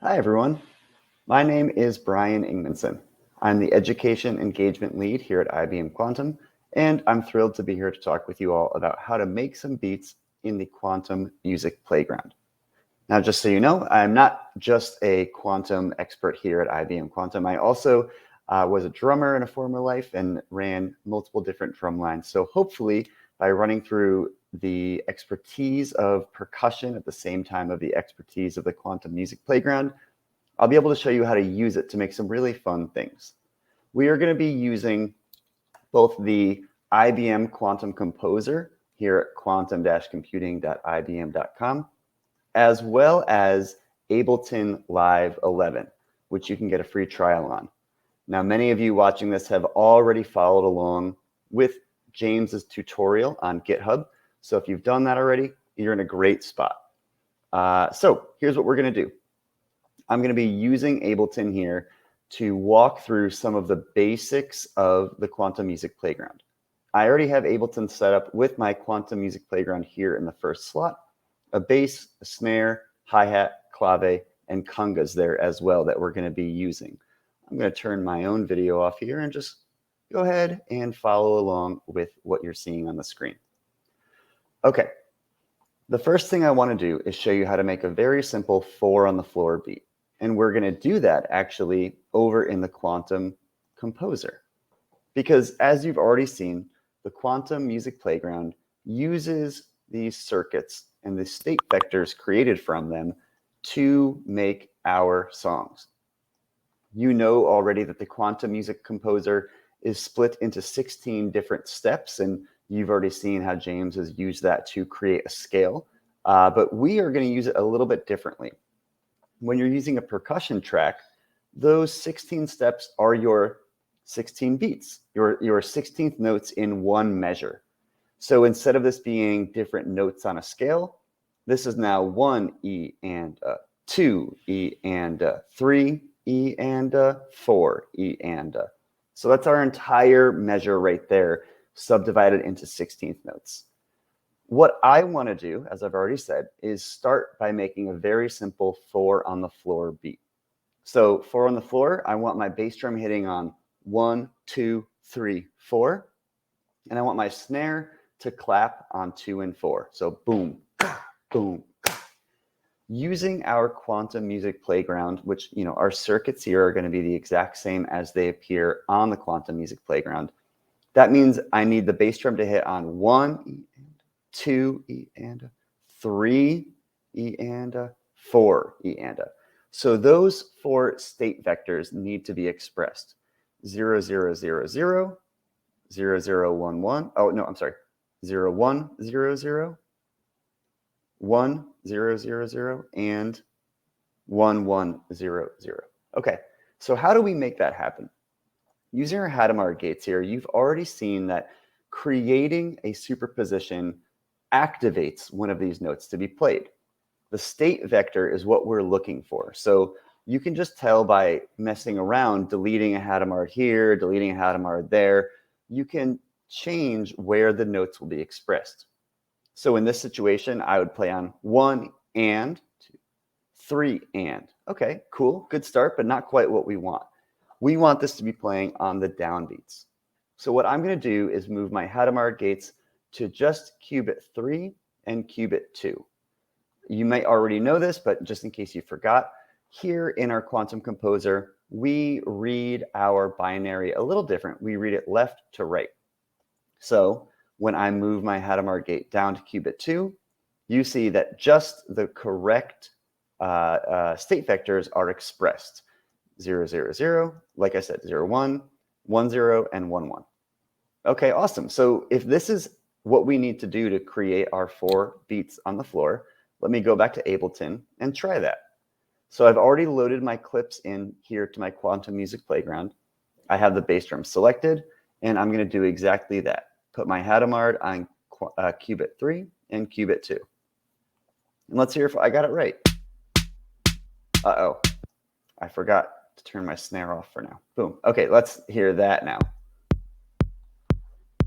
Hi, everyone. My name is Brian Ingmanson. I'm the Education Engagement Lead here at IBM Quantum, and I'm thrilled to be here to talk with you all about how to make some beats in the quantum music playground. Now, just so you know, I'm not just a quantum expert here at IBM Quantum. I also was a drummer in a former life and ran multiple different drum lines. So hopefully, by running through the expertise of percussion at the same time of the expertise of the quantum music playground, I'll be able to show you how to use it to make some really fun things. We are going to be using both the IBM Quantum Composer here at quantum-computing.ibm.com, as well as Ableton Live 11, which you can get a free trial on. Now, many of you watching this have already followed along with James's tutorial on GitHub. So if you've done that already, you're in a great spot. So here's what we're going to do. I'm going to be using Ableton here to walk through some of the basics of the Quantum Music Playground. I already have Ableton set up with my Quantum Music Playground here in the first slot. A bass, a snare, hi-hat, clave, and congas there as well that we're going to be using. I'm going to turn my own video off here and just go ahead and follow along with what you're seeing on the screen. Okay, the first thing I want to do is show you how to make a very simple 4 on the floor beat. And we're going to do that actually over in the Quantum Composer. Because as you've already seen, the Quantum Music Playground uses these circuits and the state vectors created from them to make our songs. You know already that the Quantum Music Composer is split into 16 different steps, and you've already seen how James has used that to create a scale. But we are going to use it a little bit differently. When you're using a percussion track, those 16 steps are your 16 beats, your 16th notes in one measure. So instead of this being different notes on a scale, this is now 1 E and 2 E and 3 E and 4 E and. So that's our entire measure right there, subdivided into 16th notes. What I want to do, as I've already said, is start by making a very simple 4 on the floor beat. So 4 on the floor, I want my bass drum hitting on 1, 2, 3, 4. And I want my snare to clap on 2 and 4. So boom, boom. Using our Quantum Music Playground, which, our circuits here are going to be the exact same as they appear on the Quantum Music Playground. That means I need the bass drum to hit on 1 E and 2 E and 3 E and 4 E and. So those 4 state vectors need to be expressed. 0, 0, 0, 0, 0, 0, 1, 1. Oh, no, I'm sorry. 0, 1, 0, 0, 1, 0, 0, 0, and 1, 1, 0, 0. Okay, so how do we make that happen? Using our Hadamard gates here, you've already seen that creating a superposition activates one of these notes to be played. The state vector is what we're looking for. So you can just tell by messing around, deleting a Hadamard here, deleting a Hadamard there, you can change where the notes will be expressed. So in this situation, I would play on 1 and 2, 3 and. Okay, cool, good start, but not quite what we want. We want this to be playing on the downbeats. So what I'm going to do is move my Hadamard gates to just qubit 3 and qubit 2. You might already know this, but just in case you forgot, here in our Quantum Composer, we read our binary a little different. We read it left to right. So when I move my Hadamard gate down to qubit 2, you see that just the correct state vectors are expressed. 0, 0, 0, like I said, 0, 1, 1, 0, and 1, 1. Okay, awesome. So if this is what we need to do to create our 4 beats on the floor, let me go back to Ableton and try that. So I've already loaded my clips in here to my Quantum Music Playground. I have the bass drum selected, and I'm going to do exactly that. Put my Hadamard on qubit 3 and qubit 2. And let's hear if I got it right. Uh-oh, I forgot to turn my snare off for now. Boom. Okay, let's hear that now.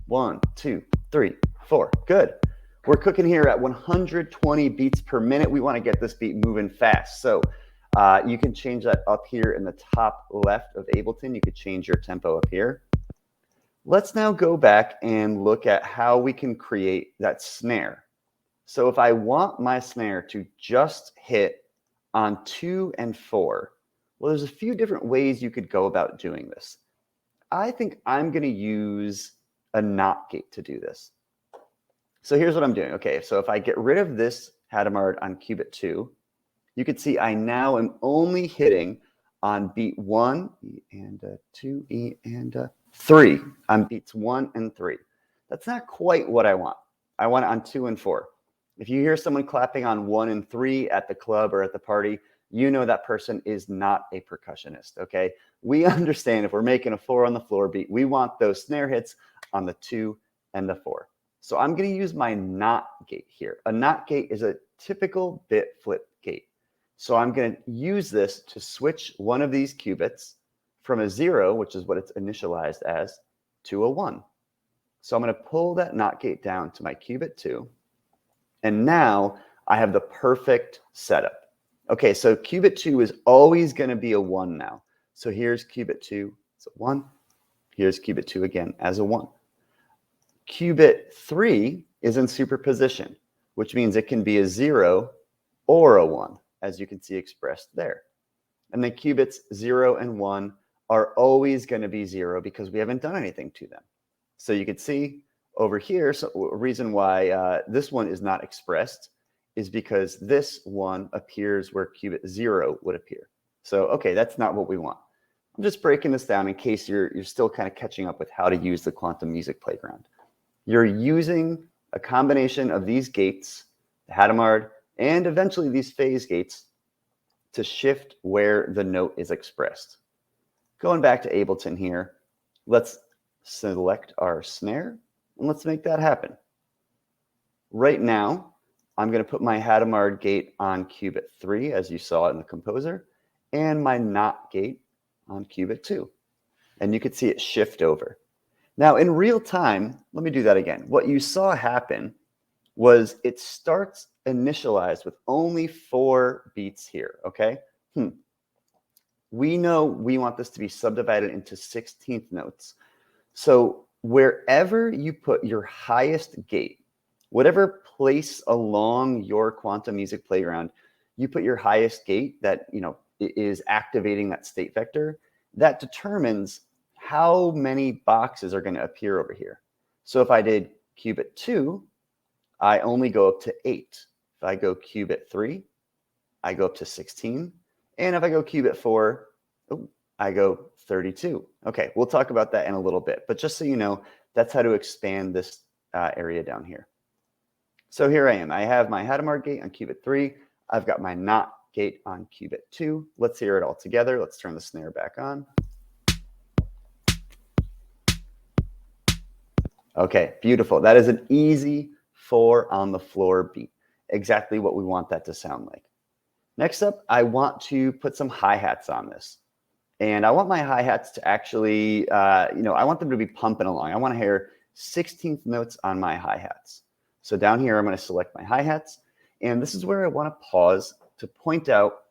1, 2, 3, 4. Good. We're cooking here at 120 beats per minute. We want to get this beat moving fast. So You can change that up here in the top left of Ableton. You could change your tempo up here. Let's now go back and look at how we can create that snare. So if I want my snare to just hit on 2 and 4, well, there's a few different ways you could go about doing this. I think I'm going to use a NOT gate to do this. So here's what I'm doing. Okay, so if I get rid of this Hadamard on Qubit 2, you can see I now am only hitting on beat 1, E and 2, E and 3, on beats 1 and 3. That's not quite what I want. I want it on 2 and 4. If you hear someone clapping on 1 and 3 at the club or at the party, you know that person is not a percussionist, okay? We understand if we're making a 4 on the floor beat, we want those snare hits on the 2 and the 4. So I'm going to use my NOT gate here. A NOT gate is a typical bit flip gate. So I'm going to use this to switch one of these qubits from a 0, which is what it's initialized as, to a 1. So I'm going to pull that NOT gate down to my qubit 2. And now I have the perfect setup. Okay, so qubit 2 is always going to be a 1 now. So here's qubit 2, it's a 1. Here's qubit 2 again as a 1. Qubit 3 is in superposition, which means it can be a 0 or a 1, as you can see expressed there. And the qubits 0 and 1 are always going to be 0 because we haven't done anything to them. So you can see over here, so a reason why this one is not expressed is because this one appears where qubit 0 would appear. So, okay, that's not what we want. I'm just breaking this down in case you're still kind of catching up with how to use the quantum music playground. You're using a combination of these gates, the Hadamard, and eventually these phase gates to shift where the note is expressed. Going back to Ableton here, let's select our snare and let's make that happen. Right now, I'm going to put my Hadamard gate on qubit 3, as you saw in the composer, and my NOT gate on qubit 2. And you can see it shift over. Now, in real time, let me do that again. What you saw happen was it starts initialized with only 4 beats here, okay? We know we want this to be subdivided into 16th notes. So wherever you put your highest gate, whatever place along your quantum music playground, you put your highest gate that is activating that state vector, that determines how many boxes are going to appear over here. So if I did qubit 2, I only go up to 8. If I go qubit 3, I go up to 16. And if I go qubit 4, I go 32. Okay, we'll talk about that in a little bit. But just so you know, that's how to expand this area down here. So here I am. I have my Hadamard gate on qubit 3. I've got my NOT gate on qubit 2. Let's hear it all together. Let's turn the snare back on. Okay, beautiful. That is an easy 4 on the floor beat. Exactly what we want that to sound like. Next up, I want to put some hi-hats on this. And I want my hi-hats to actually, I want them to be pumping along. I want to hear 16th notes on my hi-hats. So down here, I'm going to select my hi-hats. And this is where I want to pause to point out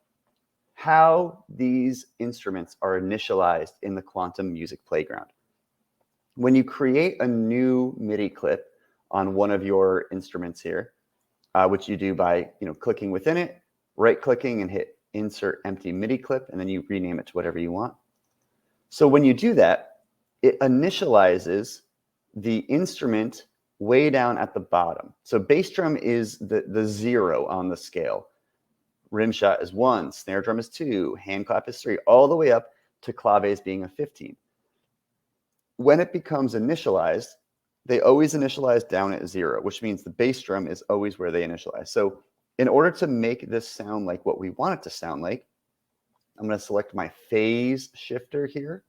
how these instruments are initialized in the quantum music playground. When you create a new MIDI clip on one of your instruments here, which you do by clicking within it, right-clicking and hit Insert Empty MIDI Clip, and then you rename it to whatever you want. So when you do that, it initializes the instrument way down at the bottom. So bass drum is the 0 on the scale. Rim shot is 1, snare drum is 2, hand clap is 3, all the way up to claves being a 15. When it becomes initialized, they always initialize down at 0, which means the bass drum is always where they initialize. So in order to make this sound like what we want it to sound like, I'm going to select my phase shifter here.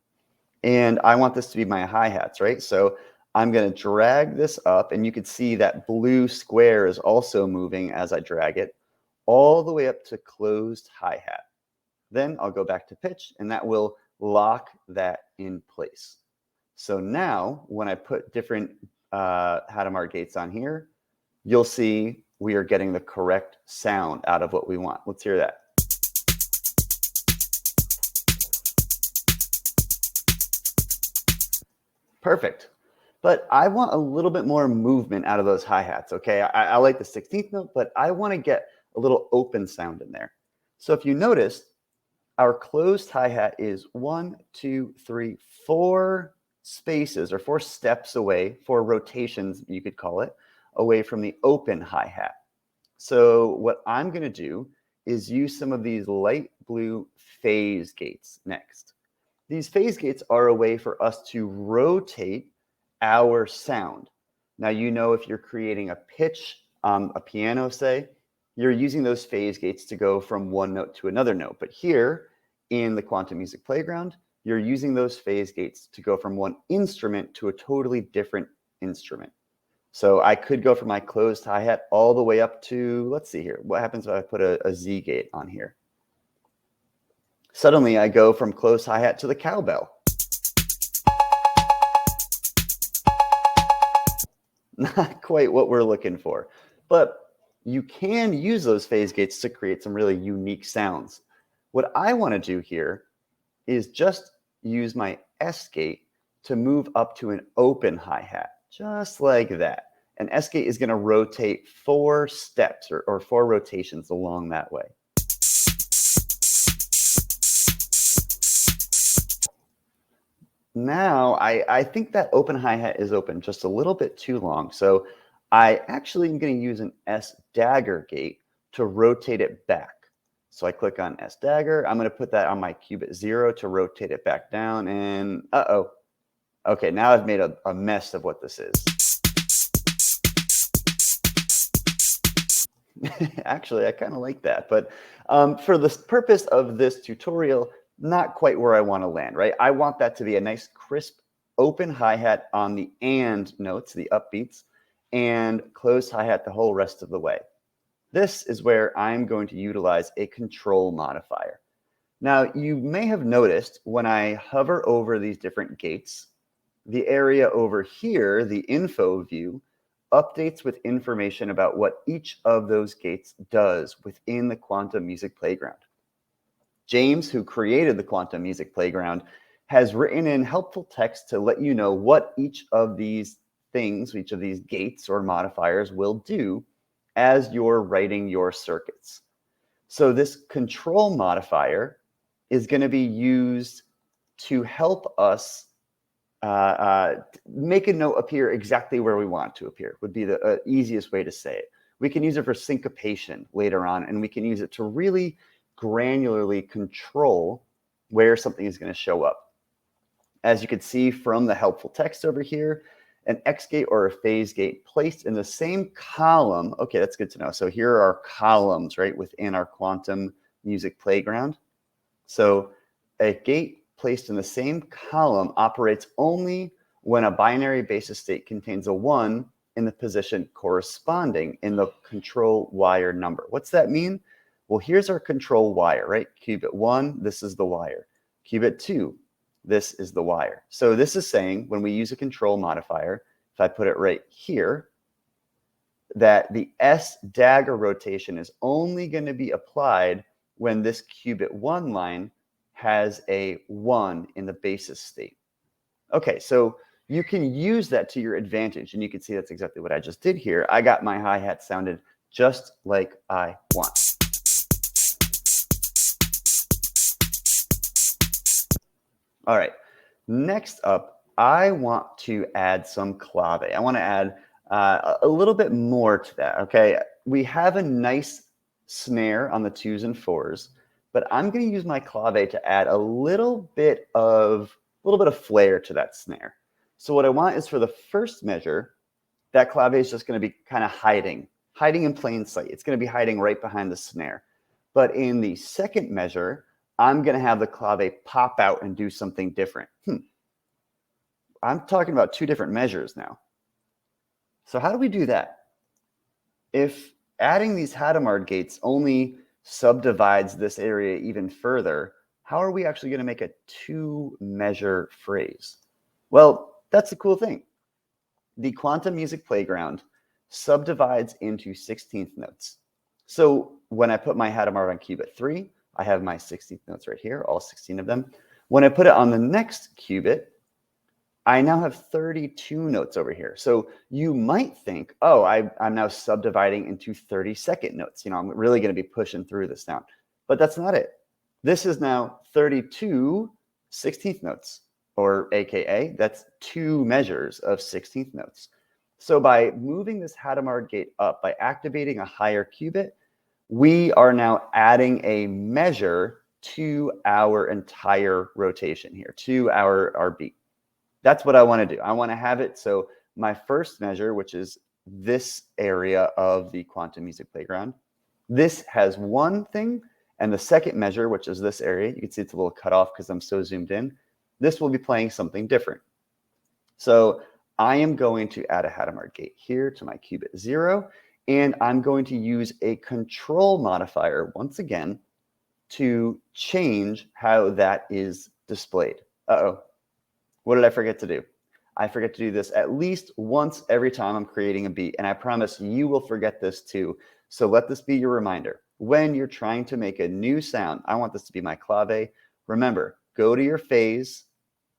And I want this to be my hi-hats, right? So I'm going to drag this up, and you can see that blue square is also moving as I drag it all the way up to closed hi-hat. Then I'll go back to pitch, and that will lock that in place. So now when I put different Hadamard gates on here, you'll see we are getting the correct sound out of what we want. Let's hear that. Perfect. But I want a little bit more movement out of those hi-hats, okay? I like the 16th note, but I want to get a little open sound in there. So if you notice, our closed hi-hat is 1, 2, 3, 4 spaces or 4 steps away, 4 rotations, you could call it, away from the open hi-hat. So what I'm going to do is use some of these light blue phase gates next. These phase gates are a way for us to rotate our sound. Now, you know, if you're creating a pitch on a piano, say, you're using those phase gates to go from one note to another note. But here in the Quantum Music Playground, you're using those phase gates to go from one instrument to a totally different instrument. So I could go from my closed hi-hat all the way up to, let's see here, what happens if I put a Z gate on here? Suddenly I go from closed hi-hat to the cowbell. Not quite what we're looking for, but you can use those phase gates to create some really unique sounds. What I want to do here is just use my S gate to move up to an open hi-hat, just like that. An S gate is going to rotate 4 steps or 4 rotations along that way. Now, I think that open hi-hat is open just a little bit too long. So I actually am going to use an S dagger gate to rotate it back. So I click on S dagger. I'm going to put that on my qubit 0 to rotate it back down. And uh-oh. Okay, now I've made a mess of what this is. Actually, I kind of like that. But for the purpose of this tutorial, not quite where I want to land, right? I want that to be a nice, crisp, open hi-hat on the and notes, the upbeats, and closed hi-hat the whole rest of the way. This is where I'm going to utilize a control modifier. Now, you may have noticed when I hover over these different gates, the area over here, the info view, updates with information about what each of those gates does within the Quantum Music Playground. James, who created the Quantum Music Playground, has written in helpful text to let you know what each of these things, each of these gates or modifiers will do as you're writing your circuits. So this control modifier is going to be used to help us make a note appear exactly where we want it to appear, would be the easiest way to say it. We can use it for syncopation later on, and we can use it to really granularly control where something is going to show up. As you can see from the helpful text over here, an X gate or a phase gate placed in the same column. Okay, that's good to know. So here are our columns, right, within our Quantum Music Playground. So a gate placed in the same column operates only when a binary basis state contains a 1 in the position corresponding in the control wire number. What's that mean? Well, here's our control wire, right? Qubit 1, this is the wire. Qubit 2, this is the wire. So this is saying when we use a control modifier, if I put it right here, that the S dagger rotation is only going to be applied when this qubit 1 line has a 1 in the basis state. Okay, so you can use that to your advantage, and you can see that's exactly what I just did here. I got my hi-hat sounded just like I want. All right, next up, I want to add some clave. I want to add a little bit more to that, okay? We have a nice snare on the 2s and 4s, but I'm going to use my clave to add a little bit of flair to that snare. So what I want is for the first measure, that clave is just going to be kind of hiding in plain sight. It's going to be hiding right behind the snare. But in the second measure, I'm going to have the clave pop out and do something different. I'm talking about 2 different measures now. So how do we do that? If adding these Hadamard gates only subdivides this area even further, how are we actually going to make a 2-measure phrase? Well, that's the cool thing. The Quantum Music Playground subdivides into 16th notes. So when I put my Hadamard on qubit 3, I have my 16th notes right here, all 16 of them. When I put it on the next qubit, I now have 32 notes over here. So you might think, oh, I'm now subdividing into 30-second notes. I'm really going to be pushing through this now. But that's not it. This is now 32 16th notes, or AKA, that's 2 measures of 16th notes. So by moving this Hadamard gate up, by activating a higher qubit, we are now adding a measure to our entire rotation here, to our beat. That's what I want to do. I want to have it so my first measure, which is this area of the quantum music playground, this has one thing, and the second measure, which is this area, you can see it's a little cut off because I'm so zoomed in, this will be playing something different. So I am going to add a Hadamard gate here to my qubit 0, and I'm going to use a control modifier once again to change how that is displayed. Uh-oh. What did I forget to do? I forget to do this at least once every time I'm creating a beat, and I promise you will forget this too. So let this be your reminder. When you're trying to make a new sound, I want this to be my clave. Remember, go to your phase,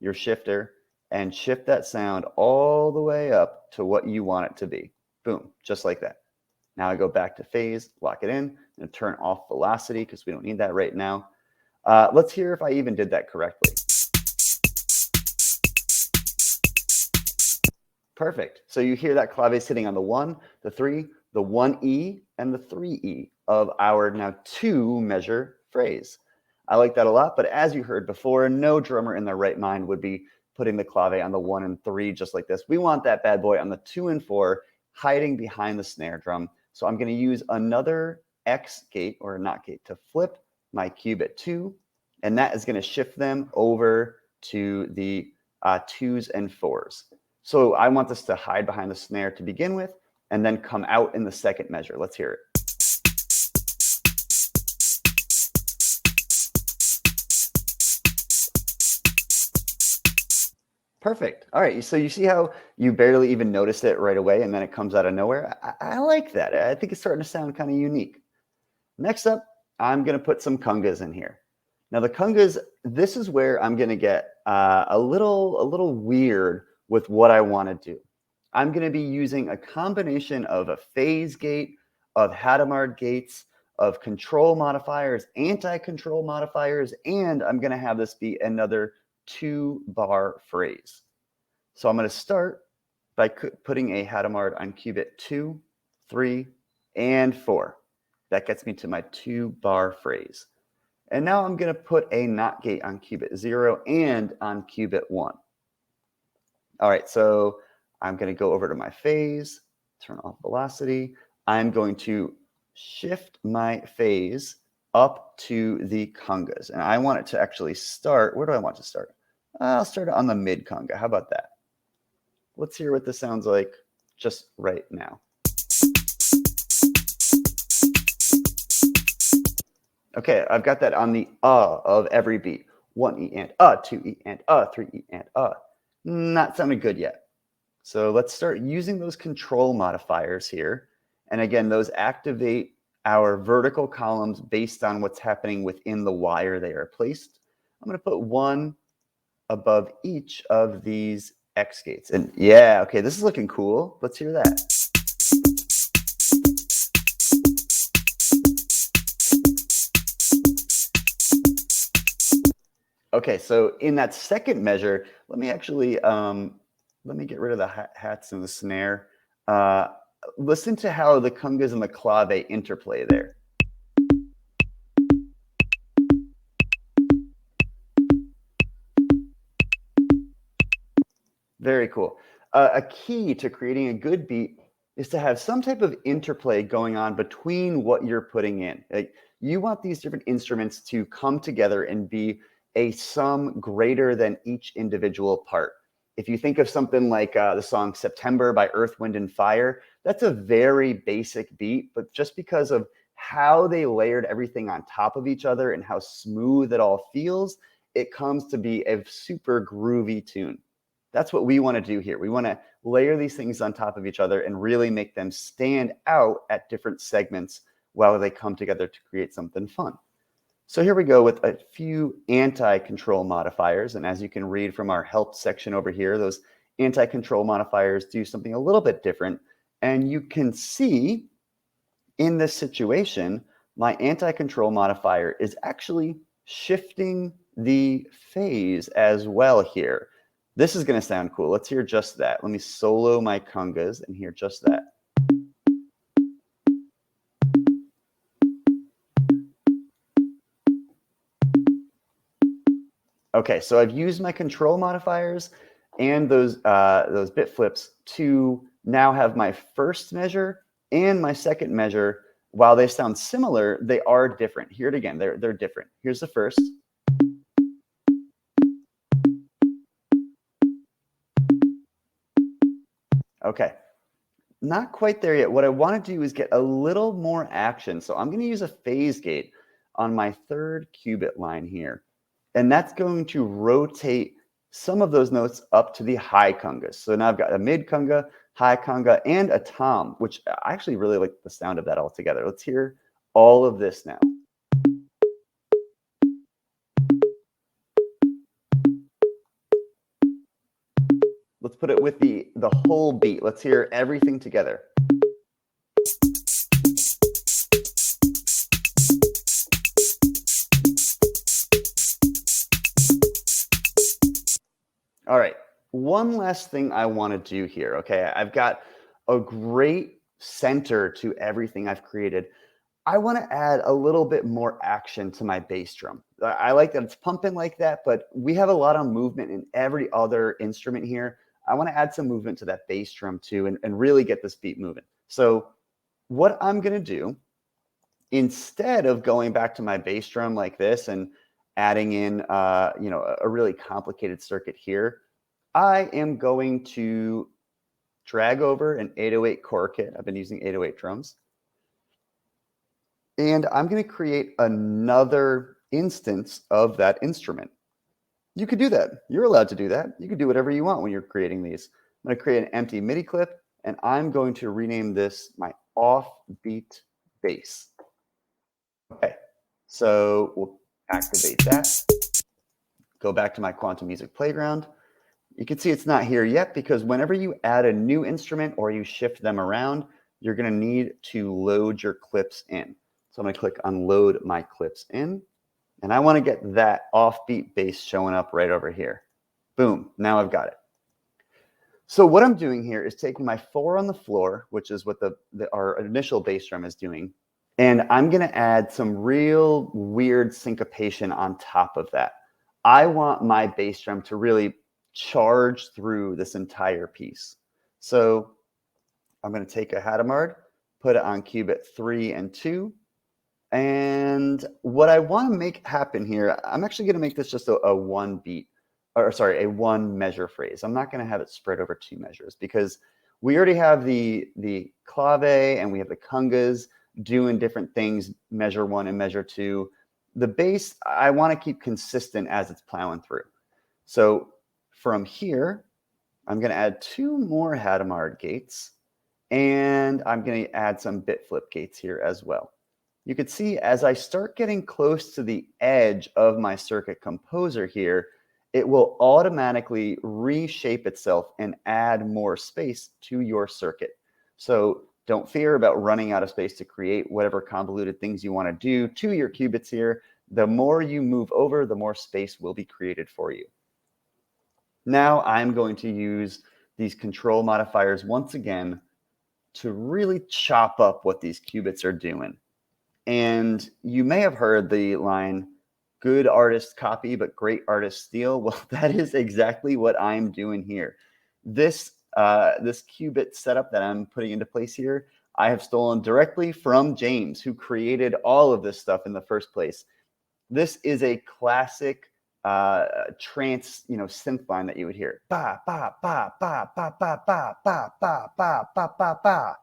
your shifter, and shift that sound all the way up to what you want it to be. Boom, just like that. Now I go back to phase, lock it in, and turn off velocity because we don't need that right now. Let's hear if I even did that correctly. Perfect. So you hear that clave sitting on the 1, the 3, the 1E, and the 3E of our now 2 measure phrase. I like that a lot, but as you heard before, no drummer in their right mind would be putting the clave on the 1 and 3 just like this. We want that bad boy on the 2 and 4 hiding behind the snare drum. So I'm going to use another X gate, or not gate, to flip my qubit 2, and that is going to shift them over to the 2s and 4s. So I want this to hide behind the snare to begin with, and then come out in the second measure. Let's hear it. Perfect. All right. So you see how you barely even notice it right away, and then it comes out of nowhere? I like that. I think it's starting to sound kind of unique. Next up, I'm going to put some congas in here. Now the congas, this is where I'm going to get a little weird with what I want to do. I'm going to be using a combination of a phase gate, of Hadamard gates, of control modifiers, anti-control modifiers, and I'm going to have this be another 2-bar phrase. So I'm going to start by putting a Hadamard on qubit 2, 3, and 4. That gets me to my 2-bar phrase. And now I'm going to put a NOT gate on qubit 0 and on qubit 1. All right, so I'm going to go over to my phase, turn off velocity. I'm going to shift my phase up to the congas. And I want it to actually start. Where do I want to start? I'll start it on the mid conga. How about that? Let's hear what this sounds like just right now. Okay, I've got that on the of every beat. 1E and 2E and 3E and Not sounding good yet. So let's start using those control modifiers here. And again, those activate our vertical columns based on what's happening within the wire they are placed. I'm going to put 1 above each of these X gates. And yeah, okay, this is looking cool. Let's hear that. Okay, so in that second measure, let me actually, let me get rid of the hats and the snare. Listen to how the congas and the clave interplay there. Very cool. A key to creating a good beat is to have some type of interplay going on between what you're putting in. Like, you want these different instruments to come together and be a sum greater than each individual part. If you think of something like the song September by Earth, Wind, and Fire, that's a very basic beat, but just because of how they layered everything on top of each other and how smooth it all feels, it comes to be a super groovy tune. That's what we want to do here. We want to layer these things on top of each other and really make them stand out at different segments while they come together to create something fun. So here we go with a few anti-control modifiers. And as you can read from our help section over here, those anti-control modifiers do something a little bit different. And you can see in this situation, my anti-control modifier is actually shifting the phase as well here. This is going to sound cool. Let's hear just that. Let me solo my congas and hear just that. Okay, so I've used my control modifiers and those bit flips to now have my first measure and my second measure. While they sound similar, they are different. Hear it again. They're different. Here's the first. Okay, not quite there yet. What I want to do is get a little more action. So I'm going to use a phase gate on my third qubit line here. And that's going to rotate some of those notes up to the high congas. So now I've got a mid conga, high conga, and a tom, which I actually really like the sound of that all together. Let's hear all of this now. Let's put it with the whole beat. Let's hear everything together. All right, one last thing I want to do here, okay? I've got a great center to everything I've created. I want to add a little bit more action to my bass drum. I like that it's pumping like that, but we have a lot of movement in every other instrument here. I want to add some movement to that bass drum too and really get this beat moving. So what I'm going to do, instead of going back to my bass drum like this and adding in a really complicated circuit here, I am going to drag over an 808 core kit. I've been using 808 drums. And I'm going to create another instance of that instrument. You could do that. You're allowed to do that. You could do whatever you want when you're creating these. I'm going to create an empty MIDI clip, and I'm going to rename this my offbeat bass. Okay, so we'll activate that. Go back to my quantum music playground. You can see it's not here yet because whenever you add a new instrument or you shift them around, you're going to need to load your clips in. So I'm going to click on load my clips in, and I want to get that offbeat bass showing up right over here. Boom, now I've got it. So what I'm doing here is taking my 4 on the floor, which is what our initial bass drum is doing, and I'm going to add some real weird syncopation on top of that. I want my bass drum to really charge through this entire piece. So I'm going to take a Hadamard, put it on qubit 3 and 2. And what I want to make happen here, I'm actually going to make this just a one beat, or sorry, a one measure phrase. I'm not going to have it spread over 2 measures because we already have the clave and we have the congas doing different things, measure 1 and measure 2. The bass, I want to keep consistent as it's plowing through. So from here, I'm going to add 2 more Hadamard gates, and I'm going to add some bit flip gates here as well. You can see as I start getting close to the edge of my circuit composer here, it will automatically reshape itself and add more space to your circuit. So don't fear about running out of space to create whatever convoluted things you want to do to your qubits here. The more you move over, the more space will be created for you. Now I'm going to use these control modifiers once again to really chop up what these qubits are doing. And you may have heard the line, good artists copy, but great artists steal. Well, that is exactly what I'm doing here. This qubit setup that I'm putting into place here, I have stolen directly from James, who created all of this stuff in the first place. This is a classic trance, synth line that you would hear. Ba ba ba ba ba ba ba ba ba ba ba ba ba.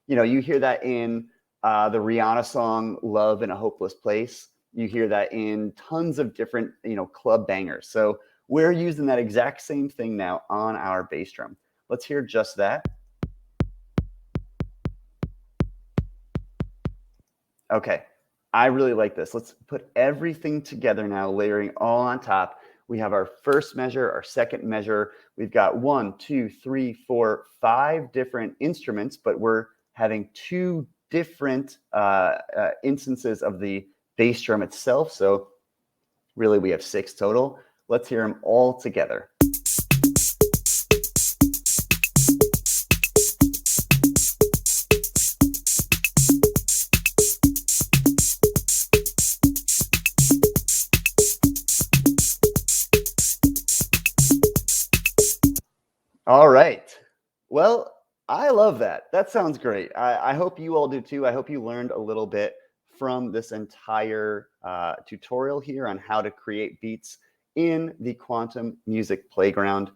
You hear that in the Rihanna song "Love in a Hopeless Place." You hear that in tons of different, club bangers. So we're using that exact same thing now on our bass drum. Let's hear just that. Okay. I really like this. Let's put everything together now, layering all on top. We have our first measure, our second measure. We've got 1, 2, 3, 4, 5 different instruments, but we're having 2 different instances of the bass drum itself. So really we have 6 total. Let's hear them all together. All right. Well, I love that. That sounds great. I hope you all do too. I hope you learned a little bit from this entire tutorial here on how to create beats in the Quantum Music Playground.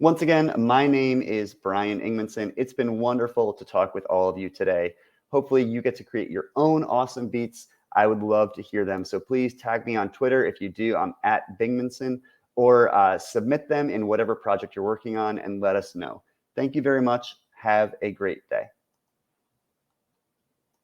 Once again, my name is Brian Ingmanson. It's been wonderful to talk with all of you today. Hopefully you get to create your own awesome beats. I would love to hear them. So please tag me on Twitter. If you do, I'm at Bingmanson, or submit them in whatever project you're working on and let us know. Thank you very much. Have a great day.